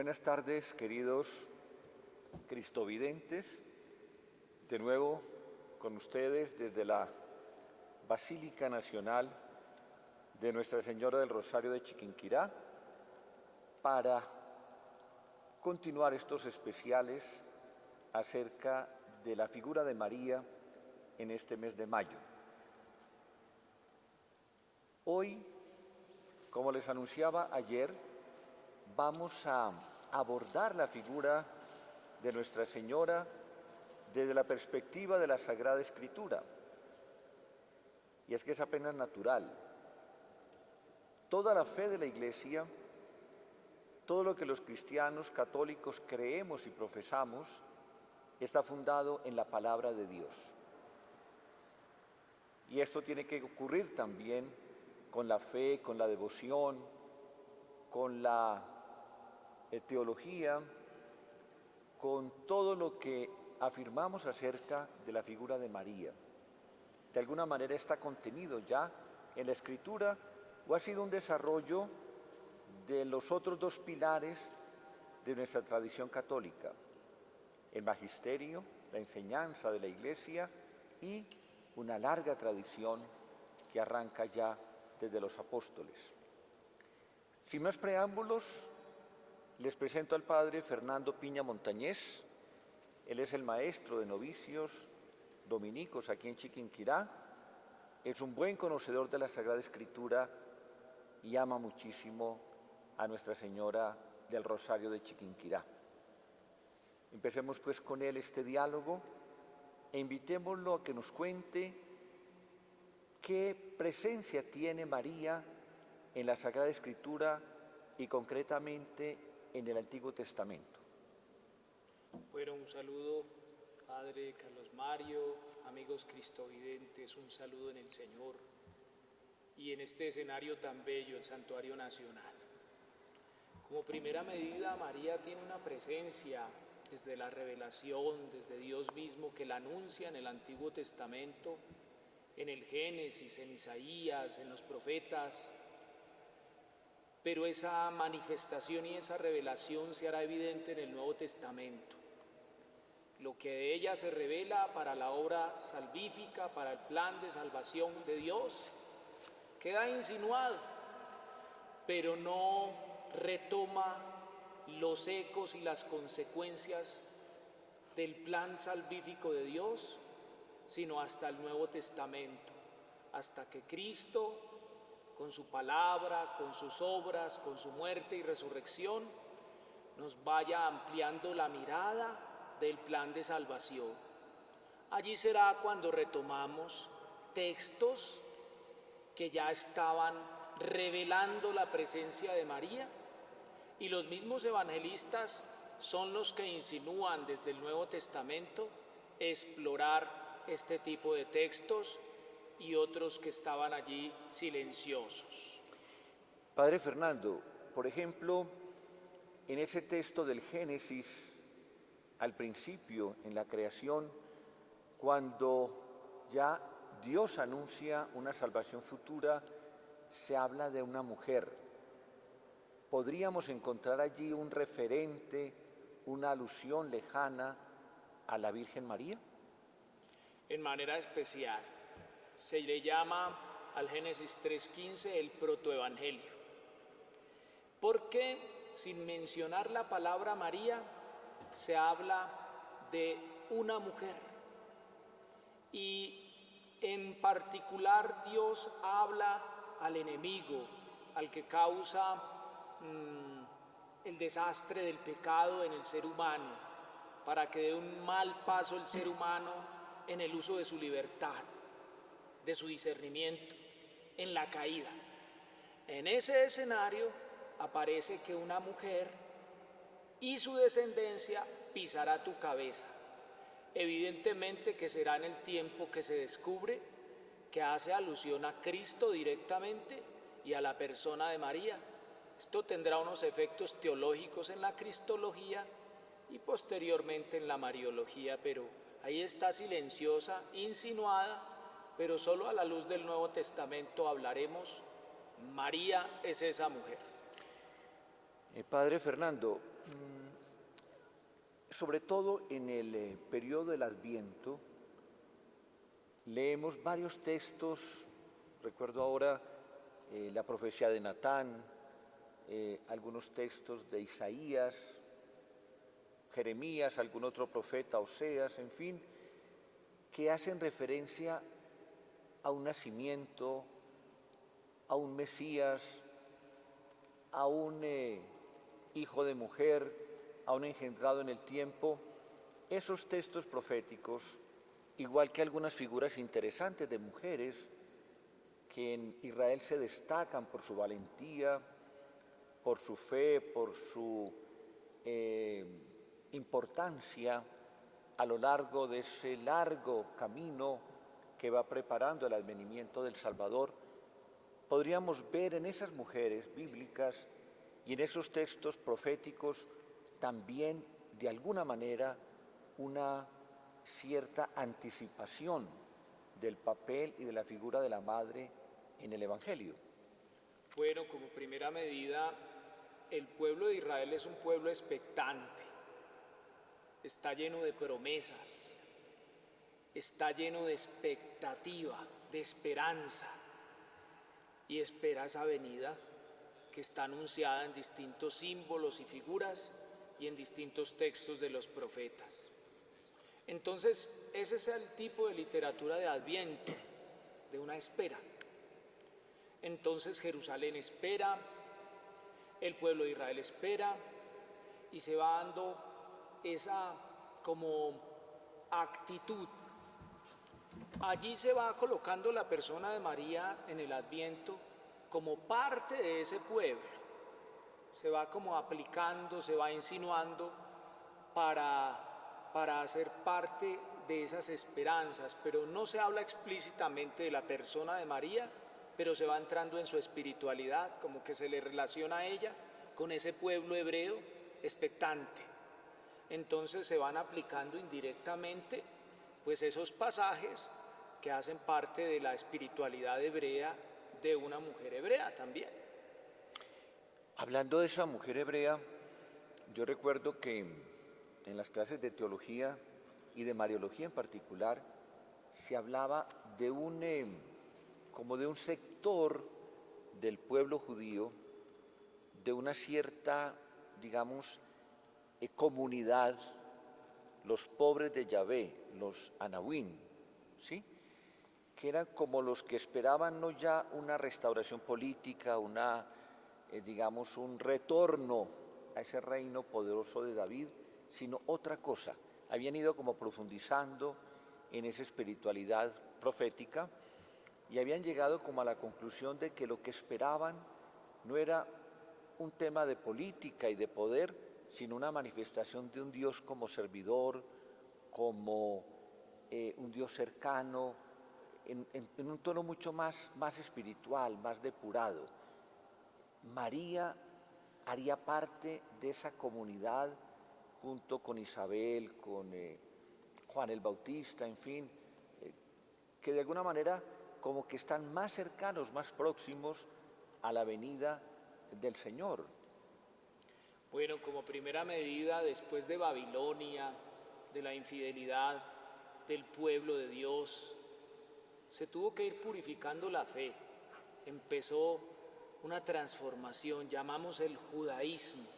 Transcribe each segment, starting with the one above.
Buenas tardes, queridos cristovidentes. De nuevo con ustedes desde la Basílica Nacional de Nuestra Señora del Rosario de Chiquinquirá para continuar estos especiales acerca de la figura de María en este mes de mayo. Hoy, como les anunciaba ayer, vamos a abordar la figura de Nuestra Señora desde la perspectiva de la Sagrada Escritura. Y es que es apenas natural. Toda la fe de la Iglesia, todo lo que los cristianos católicos creemos y profesamos, está fundado en la palabra de Dios. Y esto tiene que ocurrir también con la fe, con la devoción, con la teología, con todo lo que afirmamos acerca de la figura de María. De alguna manera está contenido ya en la Escritura o ha sido un desarrollo de los otros dos pilares de nuestra tradición católica: el magisterio, la enseñanza de la Iglesia, y una larga tradición que arranca ya desde los apóstoles. Sin más preámbulos, les presento al padre Fernando Piña Montañés. Él es el maestro de novicios dominicos aquí en Chiquinquirá. Es un buen conocedor de la Sagrada Escritura y ama muchísimo a Nuestra Señora del Rosario de Chiquinquirá. Empecemos pues con él este diálogo e invitémoslo a que nos cuente qué presencia tiene María en la Sagrada Escritura y concretamente en el Antiguo Testamento. Bueno, un saludo, Padre Carlos Mario, amigos cristovidentes, un saludo en el Señor y en este escenario tan bello, el Santuario Nacional. Como primera medida, María tiene una presencia desde la revelación, desde Dios mismo, que la anuncia en el Antiguo Testamento, en el Génesis, en Isaías, en los profetas. Pero esa manifestación y esa revelación se hará evidente en el Nuevo Testamento. Lo que de ella se revela para la obra salvífica, para el plan de salvación de Dios, queda insinuado, pero no retoma los ecos y las consecuencias del plan salvífico de Dios, sino hasta el Nuevo Testamento, hasta que Cristo, con su palabra, con sus obras, con su muerte y resurrección, nos vaya ampliando la mirada del plan de salvación. Allí será cuando retomamos textos que ya estaban revelando la presencia de María, y los mismos evangelistas son los que insinúan desde el Nuevo Testamento explorar este tipo de textos y otros que estaban allí silenciosos. Padre Fernando, por ejemplo, en ese texto del Génesis, al principio, en la creación, cuando ya Dios anuncia una salvación futura, se habla de una mujer. ¿Podríamos encontrar allí un referente, una alusión lejana a la Virgen María? En manera especial, se le llama al Génesis 3:15 el protoevangelio, porque sin mencionar la palabra María, se habla de una mujer. Y en particular Dios habla al enemigo, al que causa el desastre del pecado en el ser humano, para que dé un mal paso el ser humano en el uso de su libertad, de su discernimiento, en la caída. En ese escenario aparece que una mujer y su descendencia pisará tu cabeza. Evidentemente que será en el tiempo que se descubre que hace alusión a Cristo directamente y a la persona de María. Esto tendrá unos efectos teológicos en la cristología y posteriormente en la mariología, pero ahí está silenciosa, insinuada, pero solo a la luz del Nuevo Testamento hablaremos. María es esa mujer. Padre Fernando, sobre todo en el periodo del Adviento, leemos varios textos, recuerdo ahora la profecía de Natán, algunos textos de Isaías, Jeremías, algún otro profeta, Oseas, en fin, que hacen referencia a un nacimiento, a un Mesías, a un hijo de mujer, a un engendrado en el tiempo. Esos textos proféticos, igual que algunas figuras interesantes de mujeres que en Israel se destacan por su valentía, por su fe, por su importancia a lo largo de ese largo camino que va preparando el advenimiento del Salvador, podríamos ver en esas mujeres bíblicas y en esos textos proféticos también, de alguna manera, una cierta anticipación del papel y de la figura de la Madre en el Evangelio. Bueno, como primera medida, el pueblo de Israel es un pueblo expectante, está lleno de promesas, está lleno de expectativa, de esperanza, y espera esa venida que está anunciada en distintos símbolos y figuras y en distintos textos de los profetas. Entonces, ese es el tipo de literatura de Adviento, de una espera. Entonces Jerusalén espera, el pueblo de Israel espera, y se va dando esa como actitud. Allí se va colocando la persona de María en el Adviento como parte de ese pueblo. Se va como aplicando, se va insinuando para hacer parte de esas esperanzas, pero no se habla explícitamente de la persona de María, pero se va entrando en su espiritualidad, como que se le relaciona a ella con ese pueblo hebreo expectante. Entonces se van aplicando indirectamente pues esos pasajes que hacen parte de la espiritualidad hebrea de una mujer hebrea también. Hablando de esa mujer hebrea, yo recuerdo que en las clases de teología y de mariología en particular, se hablaba de como de un sector del pueblo judío, de una cierta, digamos, comunidad, los pobres de Yahvé, los Anahuín, ¿sí?, que eran como los que esperaban no ya una restauración política, digamos, un retorno a ese reino poderoso de David, sino otra cosa. Habían ido como profundizando en esa espiritualidad profética y habían llegado como a la conclusión de que lo que esperaban no era un tema de política y de poder, sino una manifestación de un Dios como servidor, como un Dios cercano, en un tono mucho más espiritual, más depurado. María haría parte de esa comunidad junto con Isabel, con Juan el Bautista, en fin, que de alguna manera como que están más cercanos, más próximos a la venida del Señor. Bueno, como primera medida, después de Babilonia, de la infidelidad del pueblo de Dios, se tuvo que ir purificando la fe. Empezó una transformación, llamamos el judaísmo,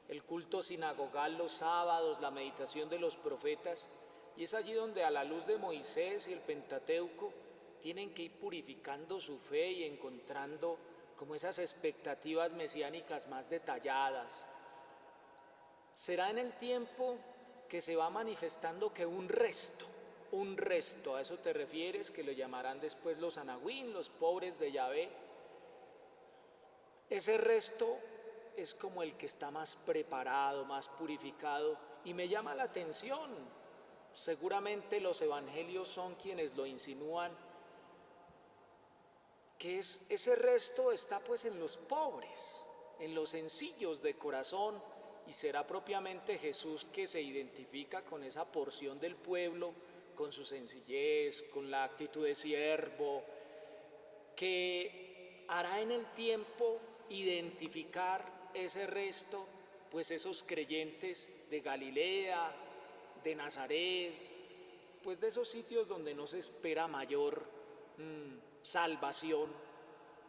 el culto sinagogal los sábados, la meditación de los profetas, y es allí donde a la luz de Moisés y el Pentateuco tienen que ir purificando su fe y encontrando como esas expectativas mesiánicas más detalladas. Será en el tiempo que se va manifestando que un resto, a eso te refieres, que lo llamarán después los Anahuín, los pobres de Yahvé. Ese resto es como el que está más preparado, más purificado, y me llama la atención. Seguramente los evangelios son quienes lo insinúan, que ese resto está pues en los pobres, en los sencillos de corazón, y será propiamente Jesús que se identifica con esa porción del pueblo, con su sencillez, con la actitud de siervo, que hará en el tiempo identificar ese resto, pues esos creyentes de Galilea, de Nazaret, pues de esos sitios donde no se espera mayor salvación,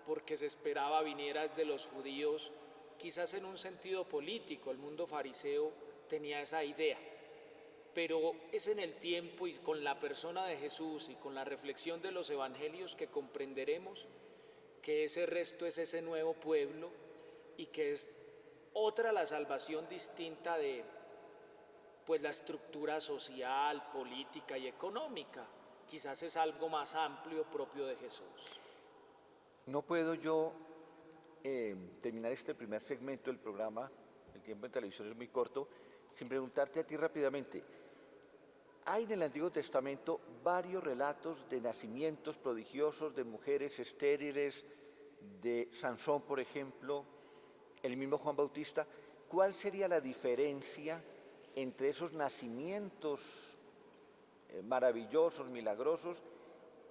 porque se esperaba viniera desde los judíos, quizás en un sentido político, el mundo fariseo tenía esa idea, pero es en el tiempo y con la persona de Jesús y con la reflexión de los evangelios que comprenderemos que ese resto es ese nuevo pueblo y que es otra la salvación distinta de pues la estructura social, política y económica. Quizás es algo más amplio propio de Jesús. No puedo yo terminar este primer segmento del programa, el tiempo en televisión es muy corto, sin preguntarte a ti rápidamente. Hay en el Antiguo Testamento varios relatos de nacimientos prodigiosos de mujeres estériles, de Sansón, por ejemplo, el mismo Juan Bautista. ¿Cuál sería la diferencia entre esos nacimientos maravillosos, milagrosos,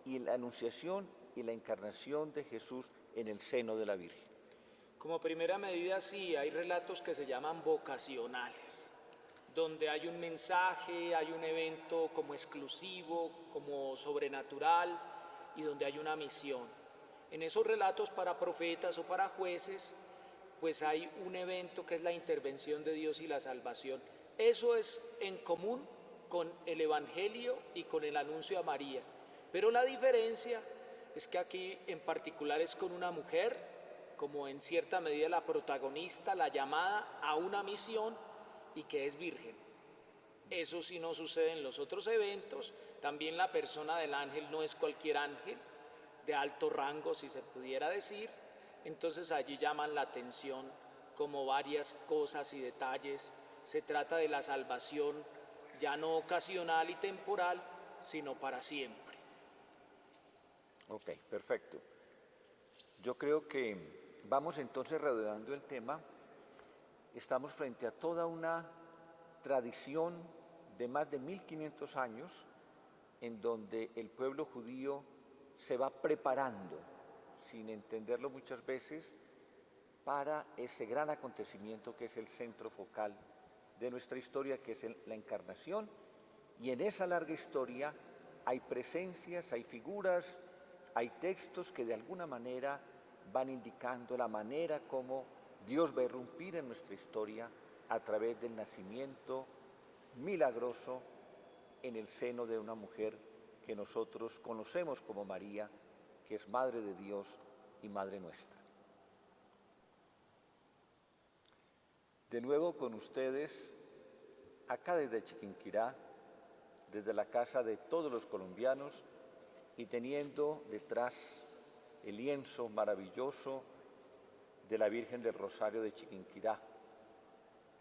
y la anunciación y la encarnación de Jesús en el seno de la Virgen? Como primera medida, sí, hay relatos que se llaman vocacionales, donde hay un mensaje, hay un evento como exclusivo, como sobrenatural, y donde hay una misión. En esos relatos para profetas o para jueces, pues hay un evento que es la intervención de Dios y la salvación. Eso es en común con el Evangelio y con el anuncio a María. Pero la diferencia es que aquí en particular es con una mujer, como en cierta medida la protagonista, la llamada a una misión y que es virgen. Eso sí no sucede en los otros eventos. También la persona del ángel no es cualquier ángel, de alto rango si se pudiera decir. Entonces allí llaman la atención como varias cosas y detalles. Se trata de la salvación ya no ocasional y temporal, sino para siempre. Ok, perfecto. Yo creo que vamos entonces redondeando el tema. Estamos frente a toda una tradición de más de 1500 años en donde el pueblo judío se va preparando, sin entenderlo muchas veces, para ese gran acontecimiento que es el centro focal de nuestra historia, que es la encarnación. Y en esa larga historia hay presencias, hay figuras, hay textos que de alguna manera van indicando la manera como Dios va a irrumpir en nuestra historia a través del nacimiento milagroso en el seno de una mujer que nosotros conocemos como María, que es Madre de Dios y Madre nuestra. De nuevo con ustedes, acá desde Chiquinquirá, desde la casa de todos los colombianos, y teniendo detrás el lienzo maravilloso de la Virgen del Rosario de Chiquinquirá,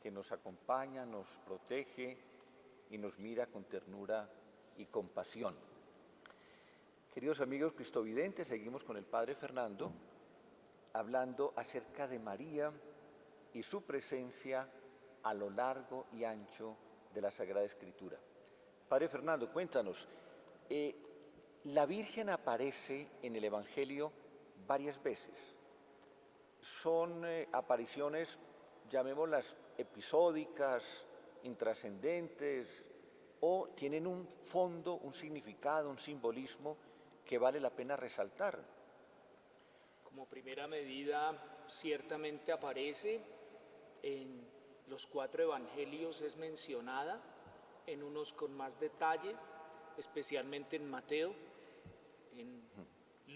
que nos acompaña, nos protege y nos mira con ternura y compasión. Queridos amigos cristovidentes, seguimos con el Padre Fernando, hablando acerca de María y su presencia a lo largo y ancho de la Sagrada Escritura. Padre Fernando, cuéntanos, la Virgen aparece en el Evangelio varias veces. Son apariciones, llamémoslas episódicas, intrascendentes, o tienen un fondo, un significado, un simbolismo que vale la pena resaltar. Como primera medida, ciertamente aparece en los 4 evangelios, es mencionada, en unos con más detalle, especialmente en Mateo, en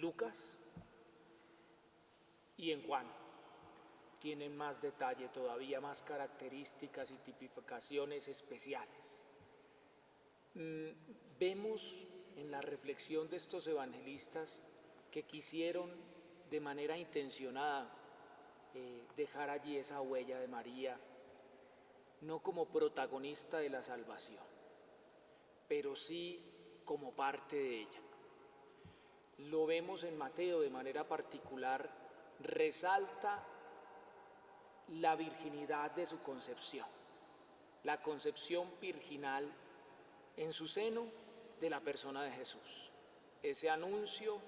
Lucas y en Juan. Tienen más detalle, todavía más características y tipificaciones especiales. Vemos en la reflexión de estos evangelistas que quisieron de manera intencionada dejar allí esa huella de María, no como protagonista de la salvación, pero sí como parte de ella. Lo vemos en Mateo de manera particular, resalta la virginidad de su concepción, la concepción virginal en su seno de la persona de Jesús. Ese anuncio,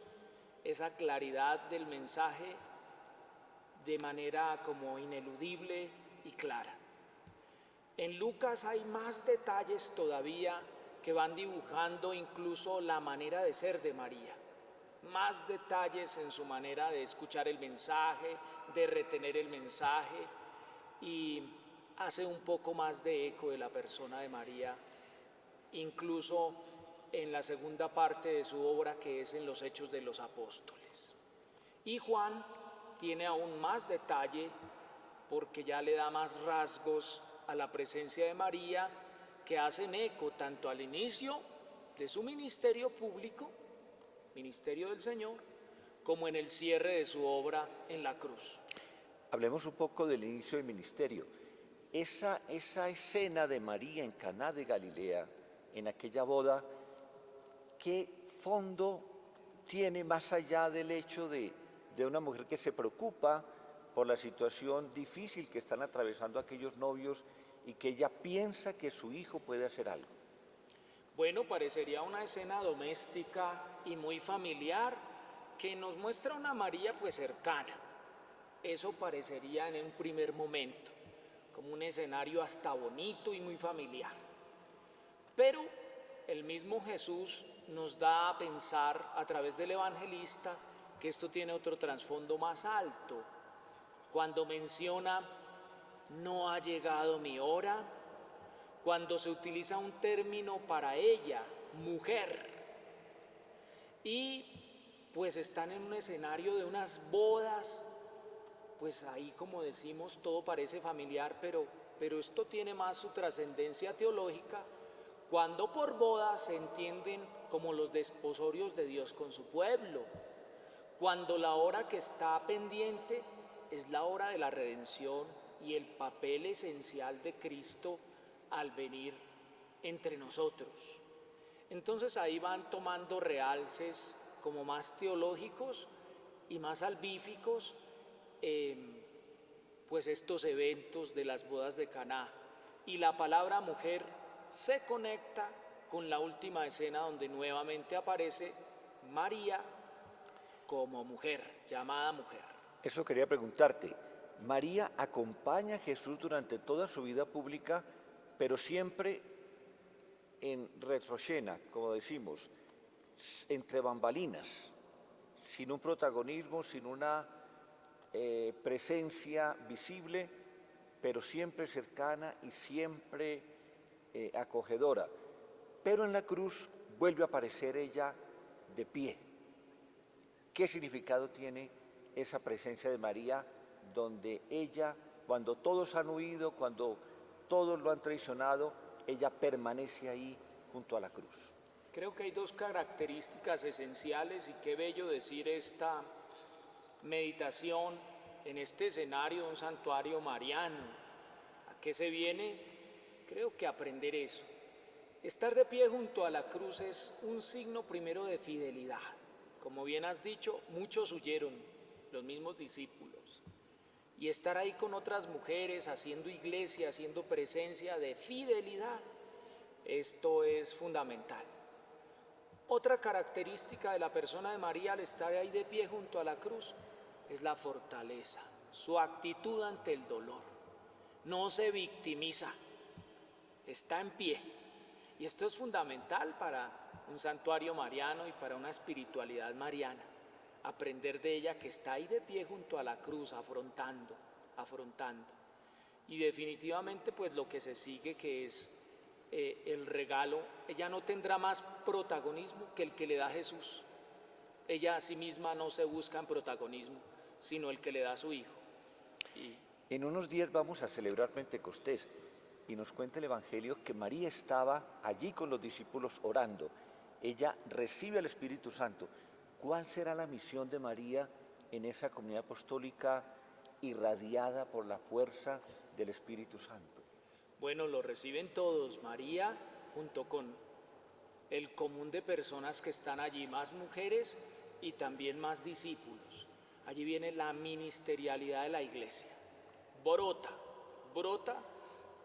esa claridad del mensaje de manera como ineludible y clara. En Lucas hay más detalles todavía que van dibujando incluso la manera de ser de María. Más detalles en su manera de escuchar el mensaje, de retener el mensaje, y hace un poco más de eco de la persona de María, incluso en la segunda parte de su obra, que es en los Hechos de los Apóstoles. Y Juan tiene aún más detalle porque ya le da más rasgos a la presencia de María, que hacen eco tanto al inicio de su ministerio público, ministerio del Señor, como en el cierre de su obra en la cruz. Hablemos un poco del inicio del ministerio. Esa escena de María en Caná de Galilea, en aquella boda, ¿qué fondo tiene más allá del hecho de una mujer que se preocupa por la situación difícil que están atravesando aquellos novios y que ella piensa que su hijo puede hacer algo? Bueno, parecería una escena doméstica y muy familiar que nos muestra una María pues cercana. Eso parecería en un primer momento, como un escenario hasta bonito y muy familiar. Pero el mismo Jesús nos da a pensar a través del evangelista que esto tiene otro trasfondo más alto. Cuando menciona, no ha llegado mi hora, cuando se utiliza un término para ella, mujer, y pues están en un escenario de unas bodas, pues ahí, como decimos, todo parece familiar, pero esto tiene más su trascendencia teológica, cuando por bodas se entienden como los desposorios de Dios con su pueblo, cuando la hora que está pendiente es la hora de la redención y el papel esencial de Cristo al venir entre nosotros. Entonces ahí van tomando realces como más teológicos y más salvíficos, pues estos eventos de las bodas de Caná. Y la palabra mujer se conecta con la última escena donde nuevamente aparece María como mujer, llamada mujer. Eso quería preguntarte. María acompaña a Jesús durante toda su vida pública, pero siempre en retroscena, como decimos, entre bambalinas, sin un protagonismo, sin una presencia visible, pero siempre cercana y siempre acogedora. Pero en la cruz vuelve a aparecer ella de pie. ¿Qué significado tiene esa presencia de María, donde ella, cuando todos han huido, cuando todos lo han traicionado, ella permanece ahí junto a la cruz? Creo que hay dos características esenciales, y qué bello decir esta meditación en este escenario de un santuario mariano. ¿A qué se viene? Creo que aprender eso. Estar de pie junto a la cruz es un signo primero de fidelidad. Como bien has dicho, muchos huyeron, los mismos discípulos. Y estar ahí con otras mujeres, haciendo iglesia, haciendo presencia de fidelidad, esto es fundamental. Otra característica de la persona de María al estar ahí de pie junto a la cruz es la fortaleza, su actitud ante el dolor. No se victimiza, está en pie. Y esto es fundamental para un santuario mariano y para una espiritualidad mariana. Aprender de ella que está ahí de pie junto a la cruz, afrontando. Y definitivamente pues lo que se sigue, que es el regalo. Ella no tendrá más protagonismo que el que le da Jesús. Ella a sí misma no se busca en protagonismo, sino el que le da a su Hijo. En unos días vamos a celebrar Pentecostés y nos cuenta el Evangelio que María estaba allí con los discípulos orando. Ella recibe al Espíritu Santo. ¿Cuál será la misión de María en esa comunidad apostólica irradiada por la fuerza del Espíritu Santo? Bueno, lo reciben todos. María, junto con el común de personas que están allí, más mujeres y también más discípulos. Allí viene la ministerialidad de la iglesia. Brota.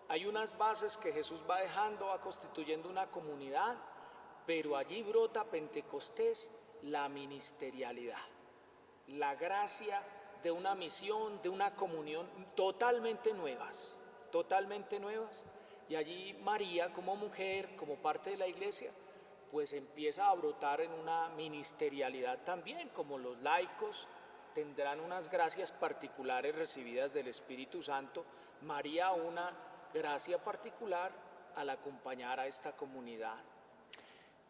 Hay unas bases que Jesús va dejando, va constituyendo una comunidad, pero allí brota Pentecostés, la ministerialidad, la gracia de una misión, de una comunión totalmente nuevas, totalmente nuevas. Y allí María, como mujer, como parte de la iglesia, pues empieza a brotar en una ministerialidad también, como los laicos tendrán unas gracias particulares recibidas del Espíritu Santo, María una gracia particular al acompañar a esta comunidad.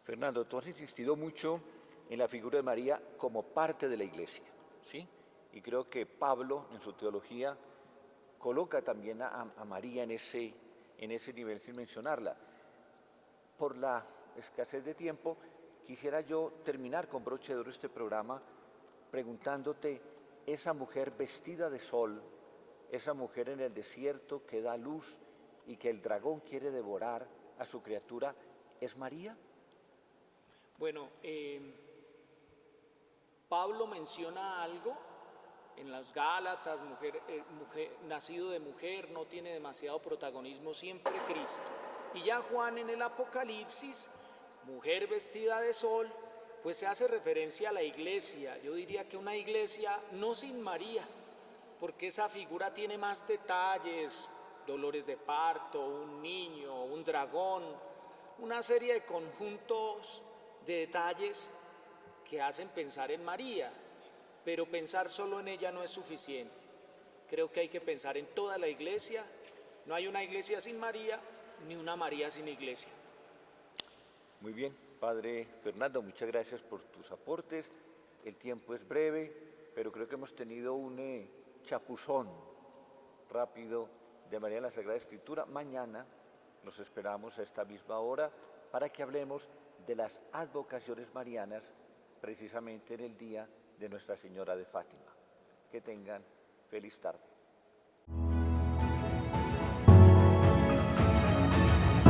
Fernando, tú has insistido mucho en la figura de María como parte de la iglesia, ¿sí? Y creo que Pablo, en su teología, coloca también a María en ese nivel sin mencionarla. Por la escasez de tiempo, quisiera yo terminar con broche de oro este programa preguntándote, esa mujer vestida de sol, esa mujer en el desierto que da luz y que el dragón quiere devorar a su criatura, ¿es María? Bueno, Pablo menciona algo en las Gálatas, nacido de mujer, no tiene demasiado protagonismo, siempre Cristo. Y ya Juan en el Apocalipsis, mujer vestida de sol, pues se hace referencia a la iglesia. Yo diría que una iglesia no sin María, porque esa figura tiene más detalles, dolores de parto, un niño, un dragón, una serie de conjuntos de detalles que hacen pensar en María, pero pensar solo en ella no es suficiente. Creo que hay que pensar en toda la iglesia. No hay una iglesia sin María, ni una María sin iglesia. Muy bien, Padre Fernando, muchas gracias por tus aportes. El tiempo es breve, pero creo que hemos tenido un chapuzón rápido de María en la Sagrada Escritura. Mañana los esperamos a esta misma hora para que hablemos de las advocaciones marianas, precisamente en el día de Nuestra Señora de Fátima. Que tengan feliz tarde.